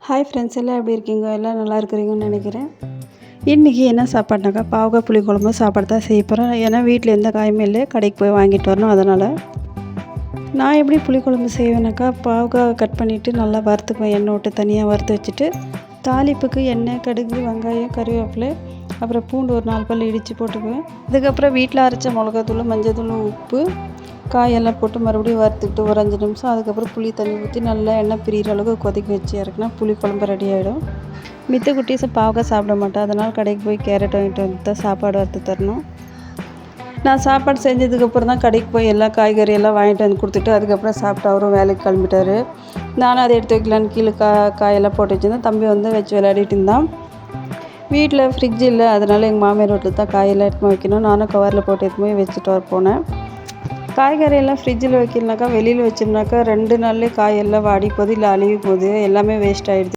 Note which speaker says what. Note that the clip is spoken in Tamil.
Speaker 1: ஹாய் ஃப்ரெண்ட்ஸ், எல்லாம் எப்படி இருக்கீங்க? எல்லாம் நல்லா இருக்கிறீங்கன்னு நினைக்கிறேன். இன்றைக்கி என்ன சாப்பாடுனாக்கா பாவக்காய் புளி குழம்பு சாப்பாடு தான் செய்ய போகிறேன். ஏன்னா வீட்டில் எந்த காயுமே இல்லை, கடைக்கு போய் வாங்கிட்டு வரணும். அதனால் நான் எப்படி புளி குழம்பு செய்வேனாக்கா, பாவக்காய் கட் பண்ணிவிட்டு நல்லா வறுத்துக்குவேன். எண்ணெய் விட்டு தனியாக வறுத்து வச்சுட்டு, தாளிப்புக்கு எண்ணெய், கடுகு, வெங்காயம், கருவேப்பிலை, அப்புறம் பூண்டு ஒரு 4 பல் இடித்து போட்டுக்குவேன். அதுக்கப்புறம் வீட்டில் அரைச்ச மிளகாத்தூள், மஞ்சள், உப்பு, காயெல்லாம் போட்டு மறுபடியும் வறுத்துக்கிட்டு ஒரு 5 நிமிஷம், அதுக்கப்புறம் புளி தண்ணி ஊற்றி நல்லா எண்ணெய் பிரிகிற அளவுக்கு கொதிக்க வச்சு இறக்குனா புளி குழம்பு ரெடி ஆகிடும். மித்த குட்டீஸை பாவக்காய் சாப்பிட மாட்டேன், அதனால் கடைக்கு போய் கேரட் வாங்கிட்டு வந்து தான் சாப்பாடு வறுத்து தரணும். நான் சாப்பாடு செஞ்சதுக்கப்புறம் தான் கடைக்கு போய் எல்லா காய்கறியெல்லாம் வாங்கிட்டு வந்து கொடுத்துட்டு அதுக்கப்புறம் சாப்பிட்டு அவரும் வேலைக்கு கிளம்பிட்டார். நானும் அதை எடுத்து வைக்கலான்னு கீழே காயெல்லாம் போட்டு வச்சுருந்தேன். தம்பி வந்து வச்சு விளையாடிட்டு இருந்தான். வீட்டில் ஃப்ரிட்ஜ் இல்லை, அதனால் எங்கள் மாமியார் வீட்டில் தான் காயெல்லாம் எடுத்து வைக்கணும். நானும் கவரில் போட்டு எடுத்து போய் வச்சுட்டு வர போனேன். காய்கறியெல்லாம் ஃப்ரிட்ஜில் வைக்கலனாக்கா, வெளியில் வச்சோம்னாக்கா 2 நாள்லேயே காயெல்லாம் வாடி போகுது, இல்லை அழுகி போகுது, எல்லாமே வேஸ்ட் ஆகிடுது.